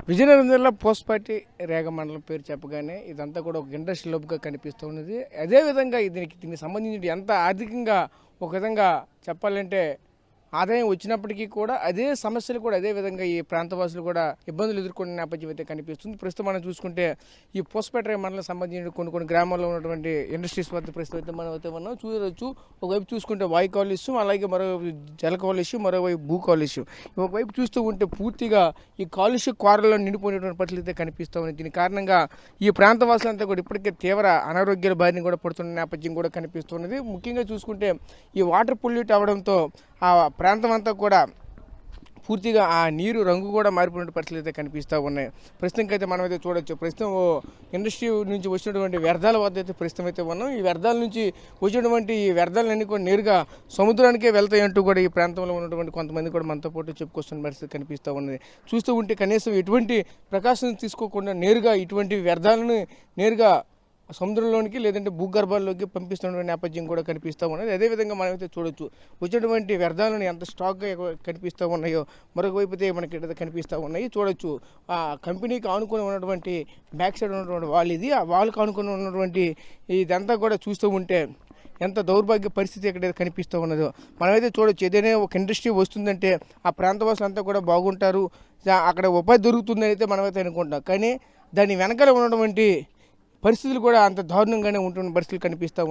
విజయనగరం జిల్లా పోస్పాటి రేగ మండలం పేరు చెప్పగానే ఇదంతా కూడా ఒక ఇండస్ట్రీ లోపుగా కనిపిస్తూ ఉన్నది. అదేవిధంగా దీనికి సంబంధించి ఎంత ఆర్థికంగా ఒక విధంగా చెప్పాలంటే ఆదాయం వచ్చినప్పటికీ కూడా అదే సమస్యలు కూడా అదే విధంగా ఈ ప్రాంతవాసులు కూడా ఇబ్బందులు ఎదుర్కొనే నేపథ్యం అయితే కనిపిస్తుంది. ప్రస్తుతం మనం చూసుకుంటే ఈ పోస్పాటి రేగ మండలం సంబంధించిన కొన్ని గ్రామాల్లో ఉన్నటువంటి ఇండస్ట్రీస్ వద్ద ప్రస్తుతం అయితే మనం చూడవచ్చు. ఒకవైపు చూసుకుంటే వాయు కాలుష్యం, అలాగే మరోవైపు జల కాలుష్యం, మరోవైపు భూ కాలుష్యం. ఒకవైపు చూస్తూ ఉంటే పూర్తిగా ఈ కాలుష్య కోరల్లో నిండిపోయినటువంటి పరిస్థితి అయితే కనిపిస్తూ ఉంది. దీని కారణంగా ఈ ప్రాంతవాసులంతా కూడా ఇప్పటికే తీవ్ర అనారోగ్యాల బారిన కూడా పడుతున్న నేపథ్యం కూడా కనిపిస్తున్నది. ముఖ్యంగా చూసుకుంటే ఈ వాటర్ పొల్యూట్ అవ్వడంతో ఆ ప్రాంతం అంతా కూడా పూర్తిగా ఆ నీరు రంగు కూడా మారిపోయిన పరిస్థితులు అయితే కనిపిస్తూ ఉన్నాయి. ప్రస్తుతం అయితే మనం అయితే చూడొచ్చు. ప్రస్తుతం ఇండస్ట్రీ నుంచి వచ్చినటువంటి వ్యర్థాల వద్ద అయితే ప్రస్తుతం అయితే ఉన్నాం. ఈ వ్యర్థాల నుంచి వచ్చినటువంటి ఈ వ్యర్థాలన్నీ కూడా నేరుగా సముద్రానికే వెళ్తాయంటూ కూడా ఈ ప్రాంతంలో ఉన్నటువంటి కొంతమంది కూడా మనతో పాటు చెప్పుకొస్తున్న పరిస్థితి కనిపిస్తూ ఉన్నది. చూస్తూ ఉంటే కనీసం ఎటువంటి ప్రకాశం తీసుకోకుండా నేరుగా ఇటువంటి వ్యర్థాలను నేరుగా సముద్రంలోనికి లేదంటే భూగర్భాల్లోకి పంపిస్తున్న నేపథ్యం కూడా కనిపిస్తూ ఉన్నది. అదేవిధంగా మనమైతే చూడొచ్చు వచ్చినటువంటి వ్యర్థాలను ఎంత స్టాక్గా కనిపిస్తూ ఉన్నాయో మరొక వైపు అయితే మనకి కనిపిస్తూ ఉన్నాయి. చూడొచ్చు ఆ కంపెనీకి ఆనుకొని ఉన్నటువంటి బ్యాక్ సైడ్ ఉన్నటువంటి వాల్ ఇది. ఆ వాల్కి ఆనుకొని ఉన్నటువంటి ఇదంతా కూడా చూస్తూ ఉంటే ఎంత దౌర్భాగ్య పరిస్థితి ఎక్కడైతే కనిపిస్తూ ఉన్నదో మనమైతే చూడొచ్చు. ఏదైనా ఒక ఇండస్ట్రీ వస్తుందంటే ఆ ప్రాంతవాసులు అంతా కూడా బాగుంటారు, అక్కడ ఉపాధి దొరుకుతుందని అయితే మనమైతే అనుకుంటాం. కానీ దాని వెనకాల ఉన్నటువంటి పరిస్థితులు కూడా అంత దారుణంగానే ఉంటున్న పరిస్థితులు కనిపిస్తూ ఉన్నాయి.